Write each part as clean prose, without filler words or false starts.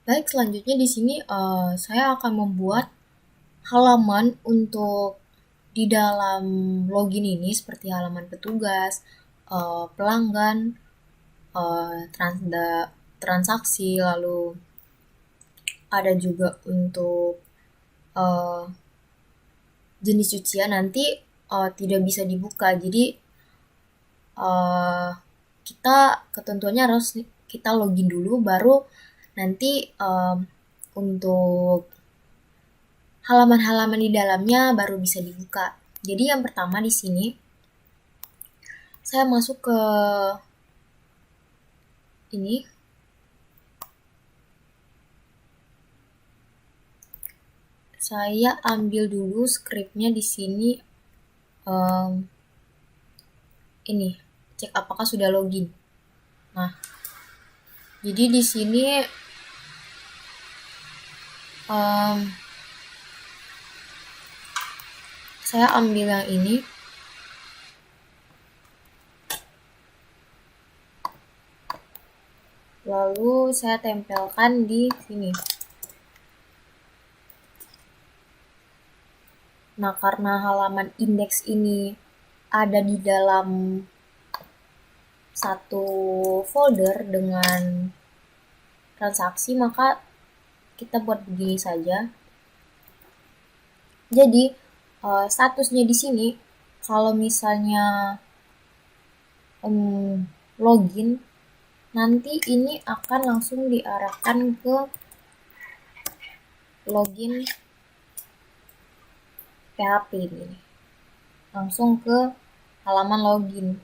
Baik, selanjutnya di sini saya akan membuat halaman untuk di dalam login ini seperti halaman petugas, pelanggan, transaksi, lalu ada juga untuk eh, jenis cucian nanti tidak bisa dibuka. Jadi eh, kita ketentuannya harus kita login dulu, baru nanti untuk halaman-halaman di dalamnya baru bisa dibuka. Jadi yang pertama di sini saya masuk ke ini, saya ambil dulu scriptnya di sini. em, ini cek apakah sudah login. Nah, jadi di sini em, saya ambil yang ini, lalu saya tempelkan di sini. Nah, karena halaman indeks ini ada di dalam satu folder dengan transaksi, maka kita buat begini saja. Jadi statusnya di sini kalau misalnya login, nanti ini akan langsung diarahkan ke login PHP ini, langsung ke halaman login.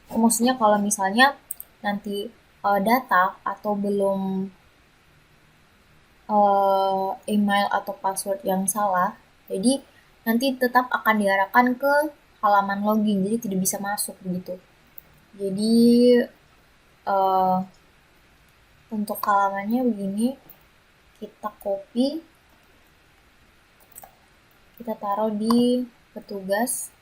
Maksudnya kalau misalnya nanti data atau belum email atau password yang salah, jadi nanti tetap akan diarahkan ke halaman login, jadi tidak bisa masuk begitu. Jadi uh, untuk halamannya begini, kita copy, kita taruh di petugas.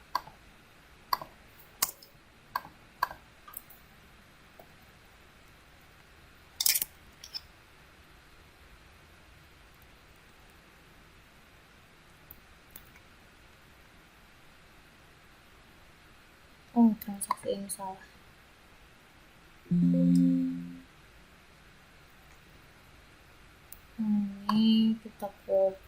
Oh, transaksi ini salah. Ini kita copy,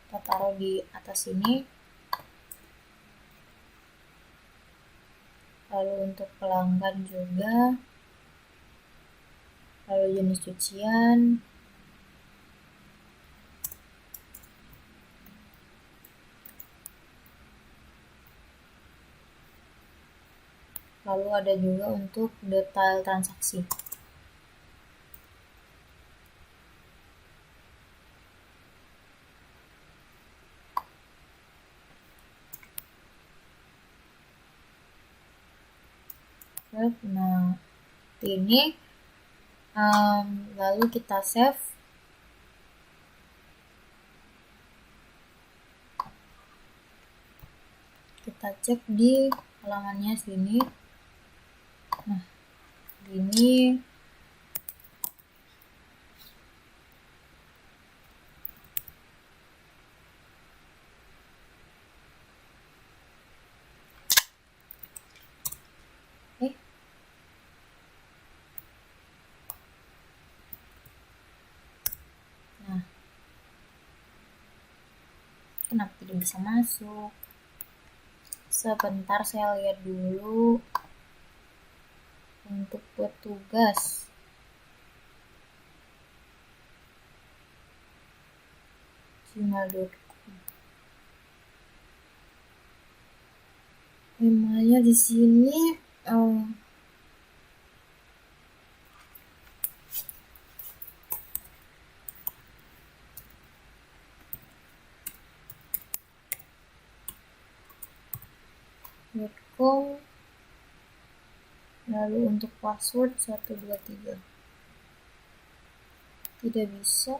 kita taruh di atas sini. Lalu untuk pelanggan juga, lalu jenis cucian, lalu ada juga untuk detail transaksi. Nah, ini lalu kita save. Kita cek di halamannya sini. Nah, ini nah, kenapa tidak bisa masuk? Sebentar, saya lihat dulu. Untuk petugas, gmail.com. Emailnya di sini .com, lalu untuk password 123 tidak bisa.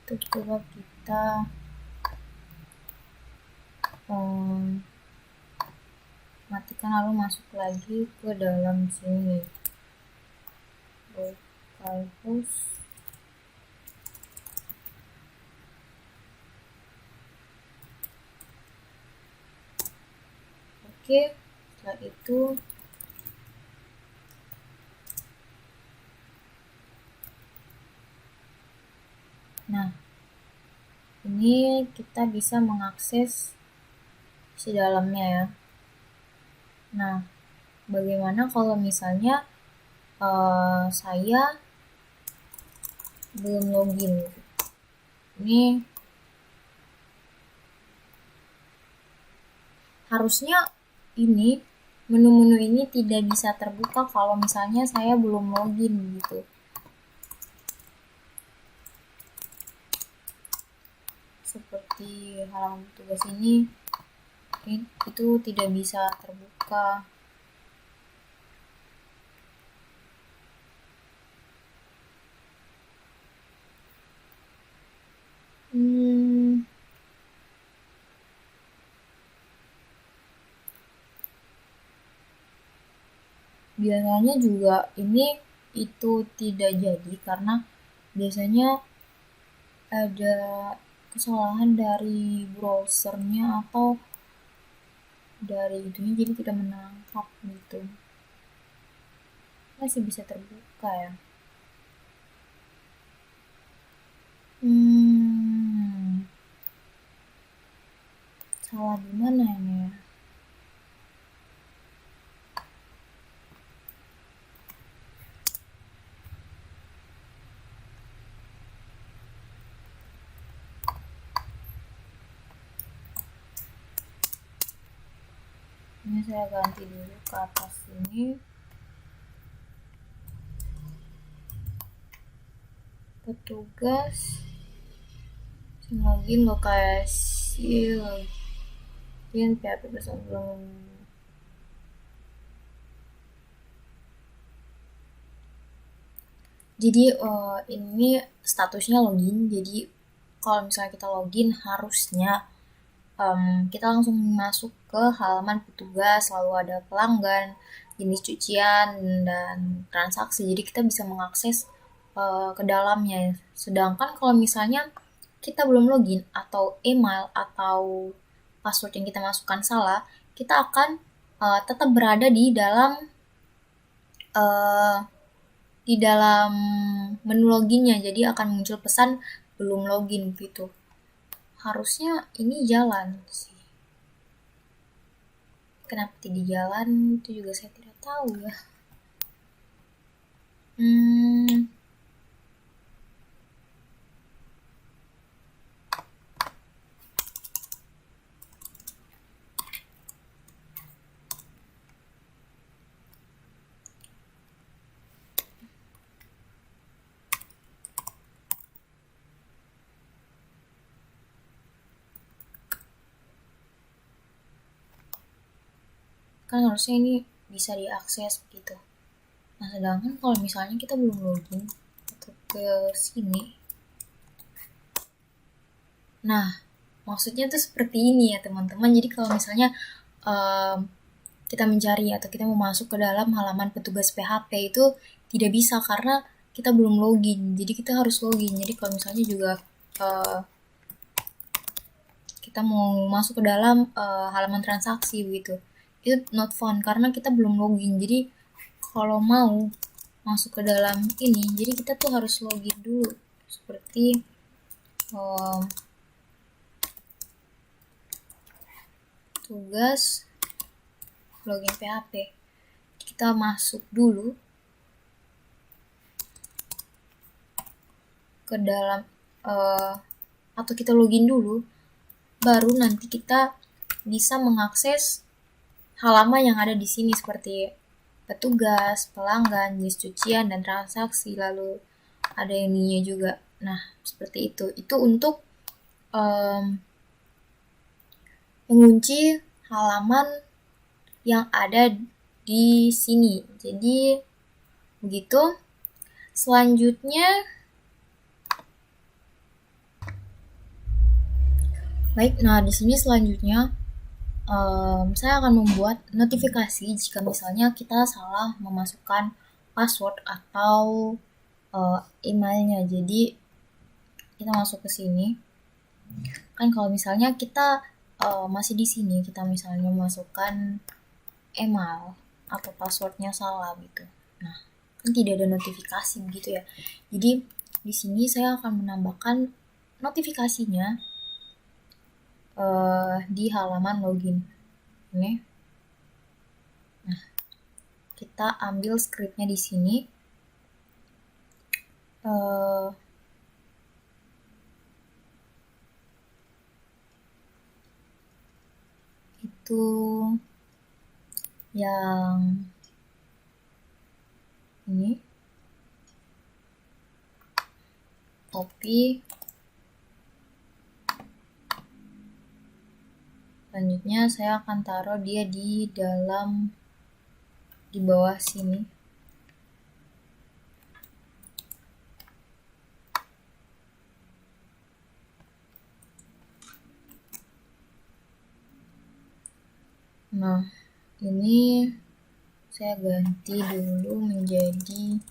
Itu coba kita matikan lalu masuk lagi ke dalam sini. Localhost. Oke, setelah itu nah, ini kita bisa mengakses si dalamnya ya. Nah, bagaimana kalau misalnya saya belum login? Ini harusnya ini menu-menu ini tidak bisa terbuka kalau misalnya saya belum login gitu. Seperti halaman tugas ini itu tidak bisa terbuka. Biasanya juga ini itu tidak jadi karena biasanya ada kesalahan dari browsernya atau dari itunya, jadi tidak menangkap gitu. Masih bisa terbuka ya. Salah di mana ini ya? Ini saya ganti dulu ke atas ini. Petugas login lokasi login PHP bersama. Jadi ini statusnya login. Jadi kalau misalnya kita login harusnya kita langsung masuk ke halaman petugas, lalu ada pelanggan, jenis cucian, dan transaksi. Jadi kita bisa mengakses ke dalamnya. Sedangkan kalau misalnya kita belum login atau email atau password yang kita masukkan salah, kita akan tetap berada di dalam menu loginnya. Jadi akan muncul pesan belum login gitu. Harusnya ini jalan sih. Kenapa tidak jalan itu juga saya tidak tahu ya. Kan harusnya ini bisa diakses begitu. Nah, sedangkan kalau misalnya kita belum login atau ke sini, nah maksudnya tuh seperti ini ya teman-teman. Jadi kalau misalnya kita mencari atau kita mau masuk ke dalam halaman petugas PHP itu tidak bisa karena kita belum login. Jadi kita harus login. Jadi kalau misalnya juga kita mau masuk ke dalam halaman transaksi begitu, itu not found karena kita belum login. Jadi kalau mau masuk ke dalam ini, jadi kita tuh harus login dulu seperti tugas login PHP. Kita masuk dulu ke dalam atau kita login dulu, baru nanti kita bisa mengakses halaman yang ada di sini seperti petugas, pelanggan, jenis cucian, dan transaksi. Lalu ada ininya juga. Nah, seperti itu. Itu untuk mengunci halaman yang ada di sini. Jadi begitu. Selanjutnya Baik, nah di sini selanjutnya saya akan membuat notifikasi jika misalnya kita salah memasukkan password atau emailnya. Jadi kita masuk ke sini. Kan kalau misalnya kita masih di sini, kita misalnya memasukkan email atau passwordnya salah gitu. Nah, kan tidak ada notifikasi gitu ya. Jadi di sini saya akan menambahkan notifikasinya di halaman login. Ini. Nah, kita ambil scriptnya di sini. Itu yang ini copy, selanjutnya saya akan taruh dia di bawah sini. Nah, ini saya ganti dulu menjadi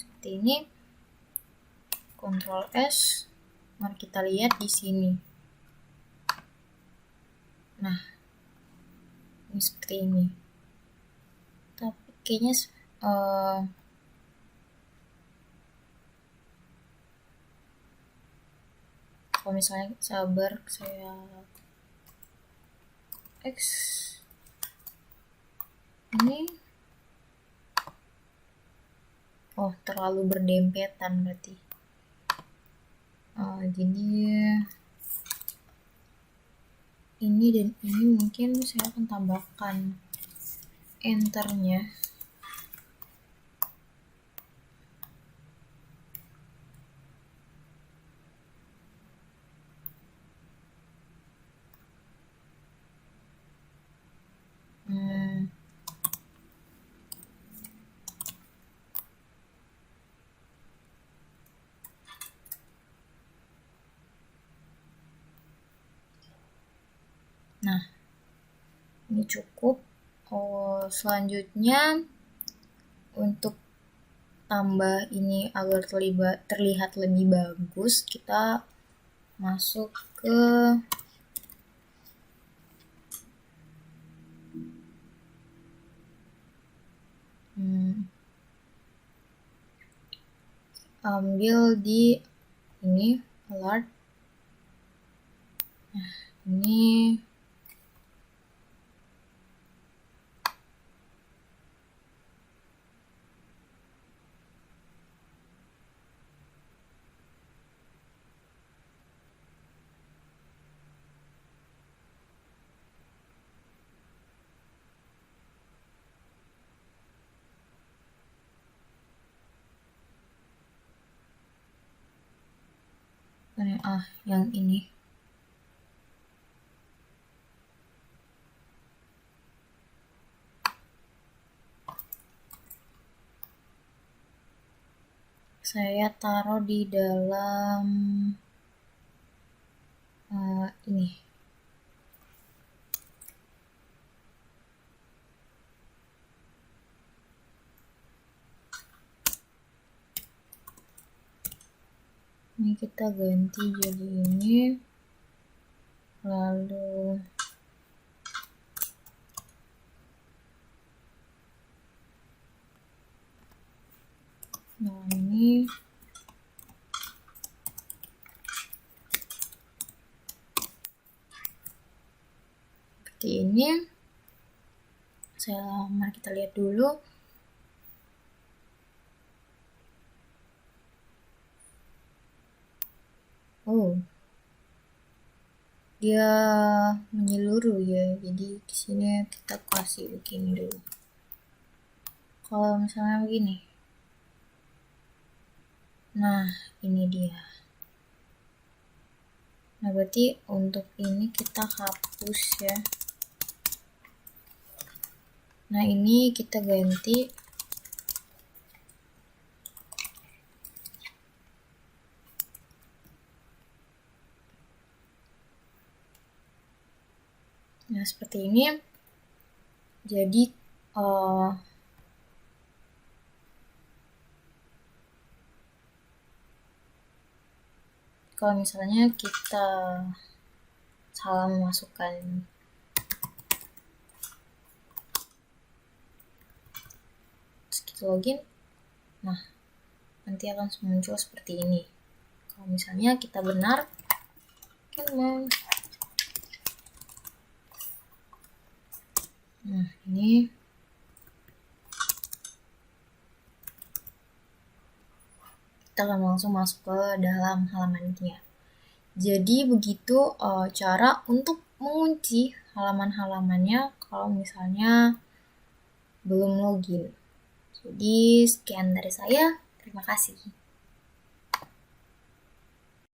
seperti ini. Ctrl S. Mari kita lihat di sini. Nah, ini seperti ini. Tapi kayaknya kalau misalnya sabar, saya X ini terlalu berdempetan berarti. Jadi ini dan ini mungkin saya akan tambahkan enternya. Nah, ini cukup. Selanjutnya untuk tambah ini agar terlihat lebih bagus, kita masuk ke ambil di ini alert. Nah, ini yang ini. Saya taruh di dalam ini. Ini kita ganti jadi ini. Lalu ini seperti ini. Mari kita lihat dulu. dia menyeluruh ya. Jadi di sini kita kasih begini dulu. Kalau misalnya begini, nah ini dia. Nah berarti untuk ini kita hapus ya. Nah ini kita ganti nah seperti ini. Jadi kalau misalnya kita salah memasukkan terus kita login, nah nanti akan muncul seperti ini. Kalau misalnya kita benar, nah ini kita akan langsung masuk ke dalam halamannya. Jadi begitu cara untuk mengunci halaman-halamannya kalau misalnya belum login. Jadi sekian dari saya, terima kasih.